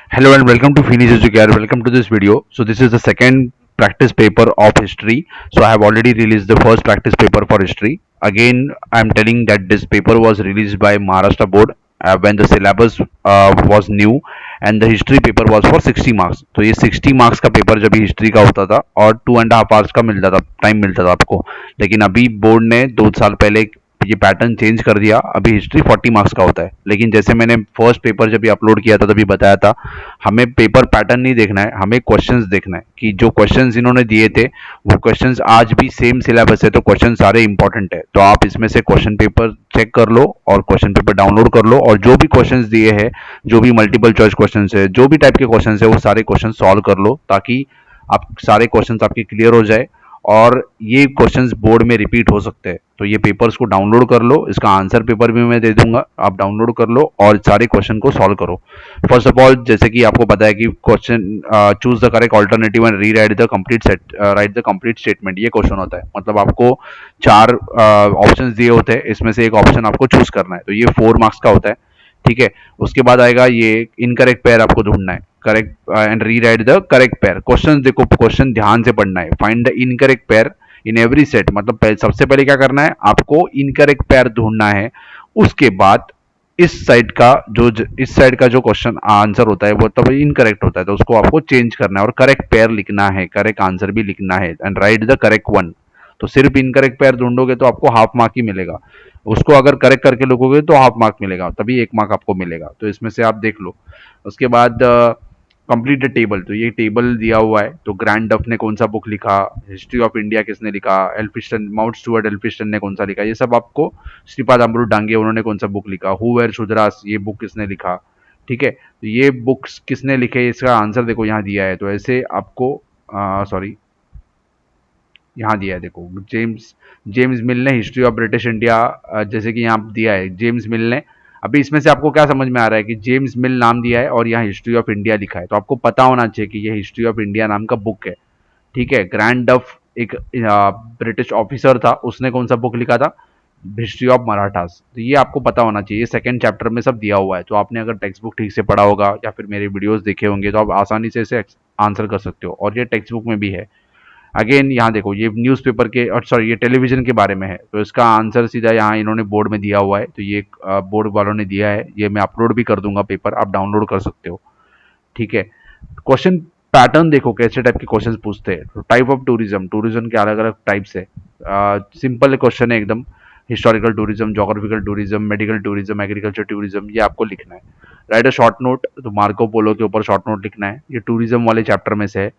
Hello and welcome to Finish Educare. Welcome to this video. So this is the second practice paper of history. So I have already released the first practice paper for history. Again, I am telling that this paper was released by Maharashtra board when the syllabus was new and the history paper was for 60 marks. तो ये 60 marks का paper जब history का होता था और 2.5 hours का मिलता था टाइम मिलता था आपको. लेकिन अभी बोर्ड ने 2 साल पहले ये पैटर्न चेंज कर दिया. अभी हिस्ट्री 40 मार्क्स का होता है. लेकिन जैसे मैंने फर्स्ट पेपर जब भी अपलोड किया था तभी बताया था, हमें पेपर पैटर्न नहीं देखना है, हमें क्वेश्चंस देखना है कि जो क्वेश्चंस इन्होंने दिए थे वो क्वेश्चंस आज भी सेम सिलेबस है, तो क्वेश्चन सारे इंपॉर्टेंट है. तो आप इसमें से क्वेश्चन पेपर चेक कर लो और क्वेश्चन पेपर डाउनलोड कर लो और जो भी क्वेश्चंस दिए हैं, जो भी मल्टीपल चॉइस क्वेश्चंस है, जो भी टाइप के क्वेश्चंस है, वो सारे क्वेश्चन सॉल्व कर लो ताकि आप सारे क्वेश्चंस आपके क्लियर हो जाए और ये क्वेश्चंस बोर्ड में रिपीट हो सकते हैं. तो ये पेपर्स को डाउनलोड कर लो, इसका आंसर पेपर भी मैं दे दूंगा, आप डाउनलोड कर लो और सारे क्वेश्चन को सॉल्व करो. फर्स्ट ऑफ ऑल, जैसे कि आपको पता है कि question choose the correct alternative and rewrite the complete set write the complete statement, ये क्वेश्चन होता है. मतलब आपको चार ऑप्शंस दिए होते हैं, इसमें से एक ऑप्शन आपको चूज करना है. तो ये 4 मार्क्स का होता है. ठीक है. उसके बाद आएगा ये इनकरेक्ट पेयर आपको ढूंढना है. Correct and rewrite the correct pair. Question देखो, क्वेश्चन ध्यान से पढ़ना है. Find the incorrect pair in every set. मतलब सबसे पहले क्या करना है, आपको इनकरेक्ट पेयर ढूंढना है. उसके बाद इस साइड का जो क्वेश्चन आंसर होता है वो तब इनकरेक्ट होता है, तो उसको आपको चेंज करना है और करेक्ट पेयर लिखना है, करेक्ट आंसर भी लिखना है and right the correct one. तो सिर्फ इनकरेक्ट पेयर ढूंढोगे तो आपको हाफ मार्क ही मिलेगा. उसको अगर करेक्ट करके लिखोगे तो हाफ मार्क मिलेगा, तभी 1 मार्क आपको मिलेगा. तो इसमें से आप देख लो. उसके बाद कंप्लीट द टेबल. तो ये टेबल दिया हुआ है. तो ग्रैंड डफ ने कौन सा बुक लिखा, हिस्ट्री ऑफ इंडिया किसने लिखा, एल्फिस्टन माउंट स्टुअर्ट एल्फिस्टन ने कौन सा लिखा, ये सब आपको. श्रीपाद अमृत डांगे उन्होंने कौन सा बुक लिखा, हु वेर शुद्रास ये बुक किसने लिखा. ठीक है. तो ये बुक्स किसने लिखे, इसका आंसर देखो यहाँ दिया है. तो ऐसे आपको सॉरी, यहाँ दिया है देखो, जेम्स जेम्स मिल ने हिस्ट्री ऑफ ब्रिटिश इंडिया, जैसे कि यहाँ दिया है जेम्स मिल ने. अभी इसमें से आपको क्या समझ में आ रहा है कि जेम्स मिल नाम दिया है और यहाँ हिस्ट्री ऑफ इंडिया लिखा है, तो आपको पता होना चाहिए कि ये हिस्ट्री ऑफ इंडिया नाम का बुक है. ठीक है. ग्रैंड डफ एक ब्रिटिश ऑफिसर था, उसने कौन सा बुक लिखा था, हिस्ट्री ऑफ मराठास. तो ये आपको पता होना चाहिए. सेकंड चैप्टर में सब दिया हुआ है. तो आपने अगर टेक्स्ट बुक ठीक से पढ़ा होगा या फिर मेरे वीडियोस देखे होंगे तो आप आसानी से इसे आंसर कर सकते हो, और ये टेक्स्ट बुक में भी है. अगेन यहाँ देखो, ये न्यूज़पेपर के और सॉरी ये टेलीविजन के बारे में है, तो इसका आंसर सीधा यहाँ इन्होंने बोर्ड में दिया हुआ है. तो ये बोर्ड वालों ने दिया है, ये मैं अपलोड भी कर दूंगा पेपर, आप डाउनलोड कर सकते हो. ठीक है. क्वेश्चन पैटर्न देखो कैसे टाइप के क्वेश्चन पूछते हैं. तो टाइप ऑफ टूरिज्म, टूरिज्म के अलग अलग टाइप्स है. सिंपल क्वेश्चन है एकदम. Historical tourism, geographical tourism, medical tourism, agriculture tourism, ये आपको लिखना है. Right a short note. तो मार्को पोलो के ऊपर शॉर्ट नोट लिखना है, ये टूरिज्म वाले चैप्टर में से है.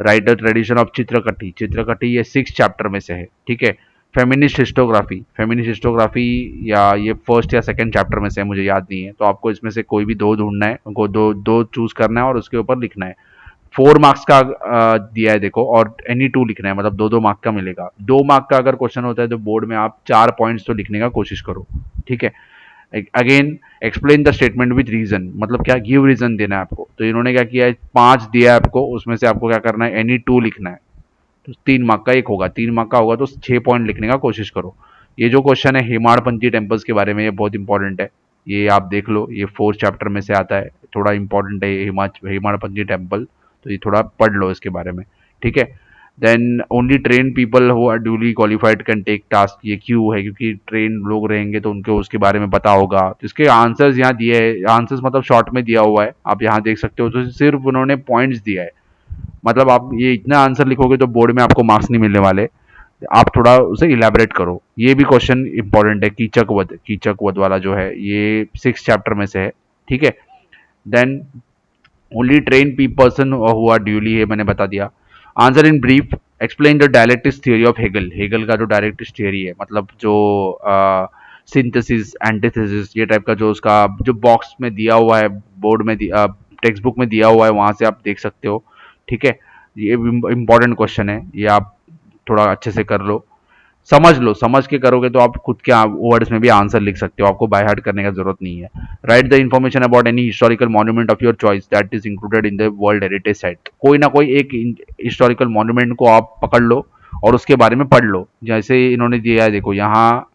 राइट द ट्रेडिशन ऑफ चित्रकटी, चित्रकटी ये 6 चैप्टर में से है. ठीक है. फेमिनिस्ट हिस्टोग्राफी, फेमिनिस्ट हिस्टोग्राफी या ये फर्स्ट या सेकंड चैप्टर में से है, मुझे याद नहीं है. तो आपको इसमें से कोई भी दो ढूंढना है, उनको दो दो चूज करना है और उसके ऊपर लिखना है. 4 मार्क्स का दिया है देखो, और एनी टू लिखना है, मतलब 2-2 मार्क का मिलेगा. 2 मार्क का अगर क्वेश्चन होता है तो बोर्ड में आप 4 पॉइंट्स तो लिखने का कोशिश करो. ठीक है. Again, explain the statement with reason, मतलब क्या, गिव रीजन देना है आपको. तो इन्होंने क्या किया है, 5 दिया है आपको, उसमें से आपको क्या करना है, एनी टू लिखना है. तो 3 मार्क का एक होगा, 3 मार्क का होगा तो 6 पॉइंट लिखने का कोशिश करो. ये जो क्वेश्चन है हेमाड़पंथी टेम्पल्स के बारे में, ये बहुत इंपॉर्टेंट है. ये आप देख लो, ये 4th चैप्टर में से आता है, थोड़ा इंपॉर्टेंट है ये हेमाड़पंथी टेम्पल. तो ये थोड़ा पढ़ लो इसके बारे में. ठीक है. Then only train people who are duly qualified can take task, ये क्यों है, क्योंकि ट्रेन लोग रहेंगे तो उनको उसके बारे में पता होगा. तो इसके आंसर्स यहाँ दिए हैं, आंसर्स मतलब शॉर्ट में दिया हुआ है, आप यहाँ देख सकते हो. तो सिर्फ उन्होंने पॉइंट्स दिया है, मतलब आप ये इतना आंसर लिखोगे तो बोर्ड में आपको मार्क्स नहीं मिलने वाले. आप थोड़ा उसे इलेबरेट करो. ये भी क्वेश्चन इंपॉर्टेंट है, कीचक वध वाला जो है, ये 6 चैप्टर में से है. ठीक है. Then only train P person who are duly, है मैंने बता दिया. Answer in brief. Explain the dialectics theory of Hegel, Hegel का जो डायलेक्टिक्स थ्योरी है, मतलब जो सिंथेसिस एंटीथेसिस ये टाइप का जो उसका जो बॉक्स में दिया हुआ है, बोर्ड में टेक्स्ट बुक में दिया हुआ है, वहां से आप देख सकते हो. ठीक है. ये इंपॉर्टेंट क्वेश्चन है, ये आप थोड़ा अच्छे से कर लो, समझ लो. समझ के करोगे तो आप खुद के वर्ड्स में भी आंसर लिख सकते हो, आपको बाय हार्ट करने का जरूरत नहीं है. Right the information about any historical monument of your choice that is included in the world heritage site. कोई ना कोई एक हिस्टोरिकल मॉन्यूमेंट को आप पकड़ लो और उसके बारे में पढ़ लो. जैसे इन्होंने दिया है देखो, यहाँ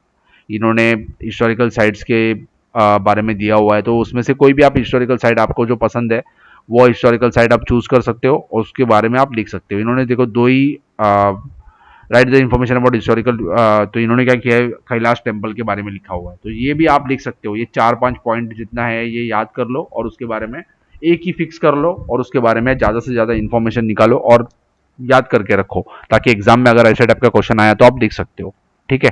इन्होंने हिस्टोरिकल साइट्स के बारे में दिया हुआ है, तो उसमें से कोई भी आप हिस्टोरिकल साइट आपको जो पसंद है वो हिस्टोरिकल साइट आप चूज कर सकते हो और उसके बारे में आप लिख सकते हो। इन्होंने देखो दो ही write the information about historical, तो इन्होंने क्या किया है, कैलाश टेम्पल के बारे में लिखा हुआ है, तो ये भी आप लिख सकते हो। ये 4-5 पॉइंट जितना है ये याद कर लो और उसके बारे में एक ही फिक्स कर लो और उसके बारे में ज़्यादा से ज़्यादा इन्फॉर्मेशन निकालो और याद करके रखो, ताकि एग्जाम में अगर ऐसे टाइप का क्वेश्चन आया तो आप लिख सकते हो। ठीक है।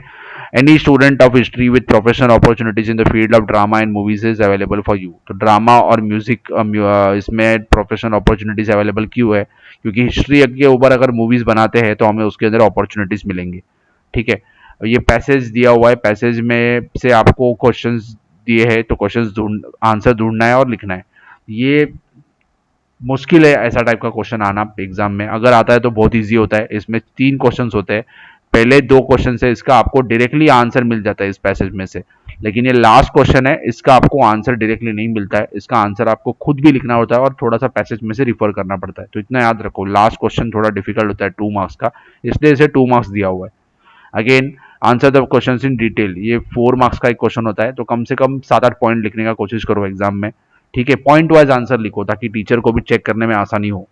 Any student of history with professional opportunities in the field of drama and movies is available for you. तो ड्रामा और म्यूजिक इसमें प्रोफेशनल अपॉर्चुनिटीज अवेलेबल क्यों है? क्योंकि हिस्ट्री के ऊपर अगर मूवीज बनाते हैं तो हमें उसके अंदर अपॉर्चुनिटीज मिलेंगे। ठीक है। ये पैसेज दिया हुआ है, पैसेज में से आपको क्वेश्चंस दिए हैं, तो क्वेश्चंस ढूंढ आंसर ढूंढना है और लिखना है। ये मुश्किल है ऐसा टाइप का क्वेश्चन आना एग्जाम में, अगर आता है तो बहुत इजी होता है। इसमें 3 क्वेश्चंस होते हैं, पहले 2 क्वेश्चन से इसका आपको डायरेक्टली आंसर मिल जाता है इस पैसेज में से, लेकिन ये लास्ट क्वेश्चन है, इसका आपको आंसर डायरेक्टली नहीं मिलता है, इसका आंसर आपको खुद भी लिखना होता है और थोड़ा सा पैसेज में से रिफर करना पड़ता है। तो इतना याद रखो, लास्ट क्वेश्चन थोड़ा डिफिकल्ट होता है 2 मार्क्स का, इसलिए इसे 2 मार्क्स दिया हुआ है। Again, answer the question in detail, ये 4 मार्क्स का एक क्वेश्चन होता है, तो कम से कम 7-8 पॉइंट लिखने का कोशिश करो एग्जाम में। ठीक है, पॉइंट वाइज आंसर लिखो ताकि टीचर को भी चेक करने में आसानी हो।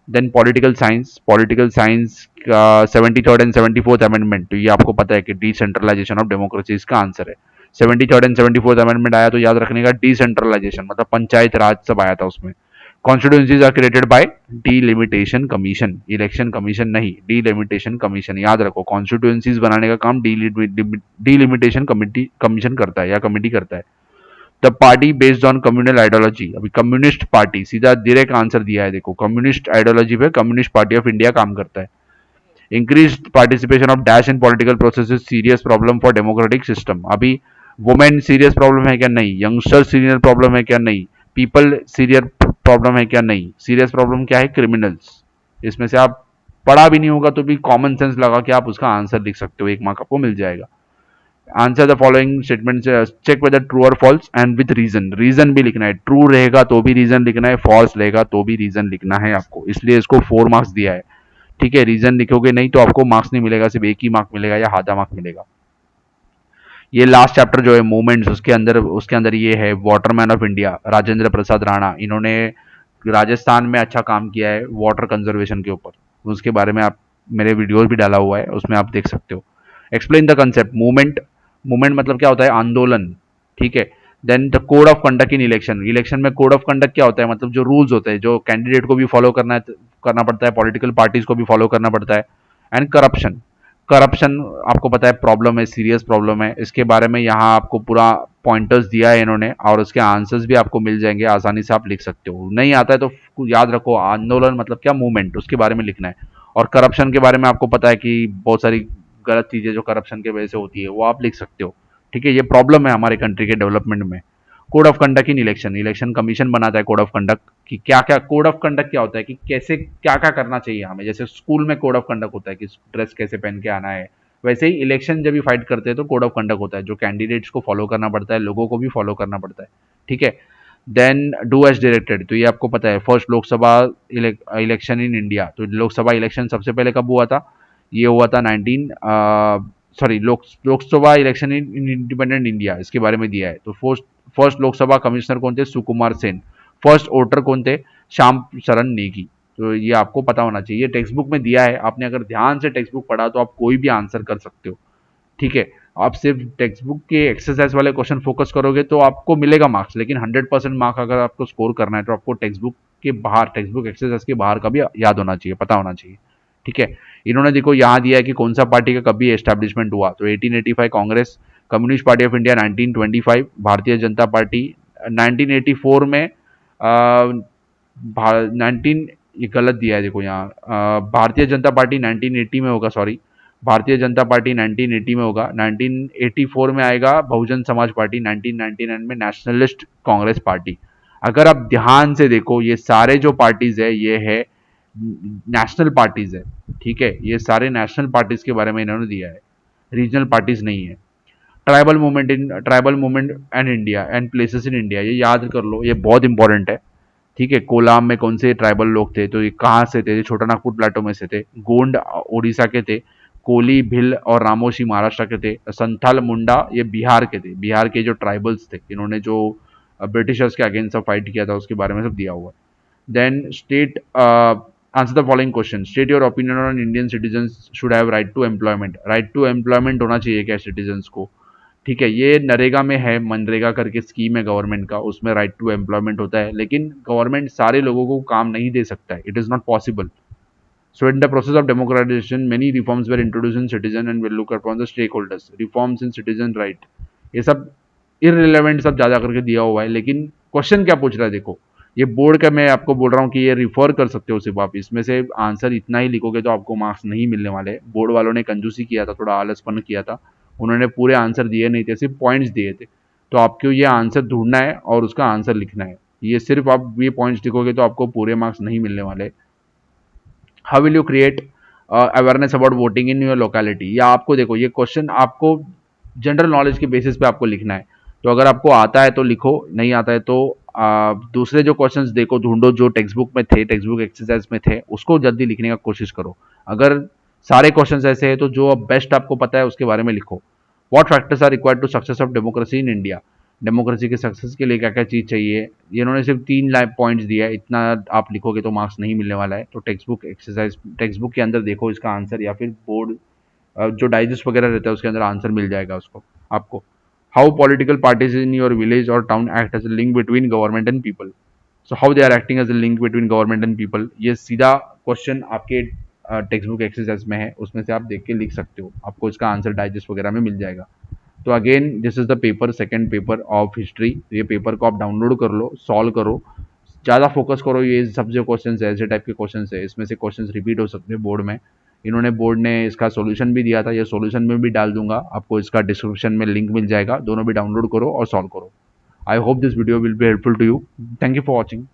देन पॉलिटिकल साइंस का 73rd एंड 74th अमेंडमेंट, तो ये आपको पता है कि डिसेंट्रलाइजेशन ऑफ डेमोक्रेसी इसका आंसर है। 73rd एंड 74th अमेंडमेंट आया तो याद रखने का डिसेंट्रलाइजेशन मतलब पंचायत राज सब आया था उसमें। Constituencies are created by delimitation commission, election commission नहीं, डीलिमिटेशन कमीशन, याद रखो। कॉन्स्टिट्यूंसीज बनाने का काम डीलिमिटेशन कमीशन करता है या कमिटी करता है। The party based on communal ideology, अभी कम्युनिस्ट पार्टी सीधा डायरेक्ट आंसर दिया है, देखो कम्युनिस्ट आइडियोलॉजी पे कम्युनिस्ट पार्टी ऑफ इंडिया काम करता है। Increase participation of dash in political process serious problem for democratic system, अभी वुमेन सीरियस प्रॉब्लम है क्या? नहीं। यंगस्टर सीरियस प्रॉब्लम है क्या? नहीं। पीपल सीरियस प्रॉब्लम है क्या? नहीं। सीरियस प्रॉब्लम क्या है? क्रिमिनल्स। इसमें से आप पढ़ा भी नहीं होगा तो भी कॉमन सेंस लगा के आप उसका आंसर लिख सकते हो, 1 मार्क आपको मिल जाएगा। Answer the following statement, check whether true और false and with reason, reason भी लिखना है, ट्रू रहेगा तो भी रीजन लिखना है, फॉल्स रहेगा तो भी रीजन लिखना है आपको, इसलिए इसको 4 मार्क्स दिया है। ठीक है, रीजन लिखोगे नहीं तो आपको मार्क्स नहीं मिलेगा, सिर्फ 1 ही मार्क मिलेगा या आधा मार्क मिलेगा। ये लास्ट चैप्टर जो है मूवमेंट्स, उसके अंदर ये है Waterman of India Rajendra Prasad Rana, इन्होंने राजस्थान में अच्छा काम किया है वाटर कंजर्वेशन के ऊपर, उसके बारे में आप मेरे वीडियोस भी डाला हुआ है, उसमें आप देख सकते हो। Explain the concept movement, movement मतलब क्या होता है? आंदोलन। ठीक है। Then the code of conduct in election, election में कोड ऑफ कंडक्ट क्या होता है? मतलब जो रूल्स होते हैं जो कैंडिडेट को भी फॉलो करना पड़ता है, पॉलिटिकल पार्टीज को भी फॉलो करना पड़ता है। एंड करप्शन, करप्शन आपको पता है प्रॉब्लम है, सीरियस प्रॉब्लम है, इसके बारे में यहाँ आपको पूरा पॉइंटर्स दिया है इन्होंने और उसके आंसर्स भी आपको मिल जाएंगे, आसानी से आप लिख सकते हो। नहीं आता है तो याद रखो आंदोलन मतलब क्या? मूवमेंट, उसके बारे में लिखना है। और करप्शन के बारे में आपको पता है कि बहुत सारी गलत चीज़ें जो करप्शन की वजह से होती है वो आप लिख सकते हो। ठीक है, ये प्रॉब्लम है हमारे कंट्री के डेवलपमेंट में। Code of conduct in election, election commission बनाता है कोड ऑफ कंडक्ट कि क्या क्या, कोड ऑफ कंडक्ट क्या होता है कि कैसे क्या क्या करना चाहिए हमें, जैसे स्कूल में कोड ऑफ कंडक्ट होता है कि ड्रेस कैसे पहन के आना है, वैसे ही इलेक्शन जब भी फाइट करते हैं तो कोड ऑफ कंडक्ट होता है जो कैंडिडेट्स को फॉलो करना पड़ता है, लोगों को भी फॉलो करना पड़ता है। ठीक है। देन डू एज डायरेक्टेड, तो ये आपको पता है first Lok Sabha election in India, तो लोकसभा इलेक्शन सबसे पहले कब हुआ था? ये हुआ था 19 sorry Lok Sabha election in independent India, इसके बारे में दिया है। तो फर्स्ट फर्स्ट लोकसभा कमिश्नर कौन थे? सुकुमार सेन। फर्स्ट वोटर कौन थे? श्याम शरण नेगी। तो ये आपको पता होना चाहिए, टेक्स्ट बुक में दिया है, आपने अगर ध्यान से टेक्स्ट बुक पढ़ा तो आप कोई भी आंसर कर सकते हो। ठीक है, आप सिर्फ टेक्स्ट बुक के एक्सरसाइज वाले क्वेश्चन फोकस करोगे तो आपको मिलेगा मार्क्स, लेकिन 100% मार्क अगर आपको स्कोर करना है तो आपको टेक्स्ट बुक के बाहर, टेक्स्ट बुक एक्सरसाइज के बाहर का भी याद होना चाहिए, पता होना चाहिए। ठीक है। इन्होंने देखो यहाँ दिया है कि कौन सा पार्टी का कभी एस्टैब्लिशमेंट हुआ, तो 1885 Congress, communist party of India 1925, Bharatiya Janata party 1984 में 19, ये गलत दिया है देखो यहाँ, भारतीय जनता पार्टी 1980 में होगा, सॉरी, भारतीय जनता पार्टी 1980 में होगा, 1984 में आएगा बहुजन समाज पार्टी, 1999 में नेशनलिस्ट कांग्रेस पार्टी। अगर आप ध्यान से देखो ये सारे जो पार्टीज है ये है नेशनल पार्टीज है। ठीक है, ये सारे नेशनल पार्टीज के बारे में इन्होंने दिया है, रीजनल पार्टीज नहीं है। Tribal movement and India and places in India, ये याद कर लो, ये बहुत इंपॉर्टेंट है। ठीक है, कोलाम में कौन से ट्राइबल लोग थे, तो ये कहाँ से थे? छोटा नागपुर प्लाटो में से थे। गोंड उड़ीसा के थे। कोली, भिल और रामोशी महाराष्ट्र के थे। संथाल, मुंडा ये बिहार के थे, बिहार के जो ट्राइबल्स थे, इन्होंने जो ब्रिटिशर्स के अगेंस्ट फाइट किया था उसके बारे में सब दिया हुआ है। Then state answer the following question, state your opinion on Indian citizens should have right to employment. Right to employment होना चाहिए क्या सिटीजन्स को? ठीक है, ये नरेगा में है, मनरेगा करके स्कीम है गवर्नमेंट का, उसमें राइट टू एम्प्लॉयमेंट होता है, लेकिन गवर्नमेंट सारे लोगों को काम नहीं दे सकता है, it is not possible. So in the process of democratization, many reforms were introduced in citizen and will look upon the stakeholders. Reforms in citizen right, ये सब irrelevant सब ज्यादा करके दिया हुआ है, लेकिन क्वेश्चन क्या पूछ रहा है देखो, ये बोर्ड का मैं आपको बोल रहा हूँ कि ये रिफर कर सकते हो सिर्फ आप, इसमें से आंसर इतना ही लिखोगे तो आपको मार्क्स नहीं मिलने वाले। बोर्ड वालों ने कंजूसी किया था, थोड़ा आलसपन किया था, उन्होंने पूरे आंसर दिए नहीं थे, सिर्फ पॉइंट्स दिए थे। तो आपको ये आंसर ढूंढना है और उसका आंसर लिखना है, ये सिर्फ आप ये पॉइंट्स लिखोगे तो आपको पूरे मार्क्स नहीं मिलने वाले। How will you create awareness about voting in your locality, या आपको देखो ये क्वेश्चन आपको जनरल नॉलेज के बेसिस पे आपको लिखना है। तो अगर आपको आता है तो लिखो, नहीं आता है तो दूसरे जो क्वेश्चंस देखो, ढूंढो जो टेक्स्ट बुक में थे, टेक्स्ट बुक एक्सरसाइज में थे, उसको जल्दी लिखने का कोशिश करो। अगर सारे क्वेश्चंस ऐसे हैं तो जो अब बेस्ट आपको पता है उसके बारे में लिखो। What factors are required to success of democracy in India, democracy के सक्सेस के लिए क्या क्या चीज़ चाहिए, ये इन्होंने सिर्फ 3 पॉइंट्स दिया है, इतना आप लिखोगे तो मार्क्स नहीं मिलने वाला है। तो text book exercise, text book के अंदर देखो इसका आंसर, या फिर बोर्ड जो डाइजेस्ट वगैरह रहता है उसके अंदर आंसर मिल जाएगा उसको आपको। How political parties in your village और town act as a link between government and people, so how they are acting as a link between government and people, ये सीधा क्वेश्चन आपके टेक्स्ट बुक एक्सरसाइज में है, उसमें से आप देख के लिख सकते हो, आपको इसका आंसर डाइजेस्ट वगैरह में मिल जाएगा। तो again this is the paper, second paper of history, ये पेपर को आप डाउनलोड कर लो, सॉल्व करो, ज़्यादा फोकस करो, ये सब जो क्वेश्चन है ऐसे टाइप के क्वेश्चन है, इसमें से क्वेश्चन रिपीट हो सकते हैं बोर्ड में। इन्होंने बोर्ड ने इसका सॉल्यूशन भी दिया था, ये सॉल्यूशन में भी डाल दूंगा, आपको इसका डिस्क्रिप्शन में लिंक मिल जाएगा, दोनों भी डाउनलोड करो और सॉल्व करो। I hope this video will be helpful to you. Thank you for watching.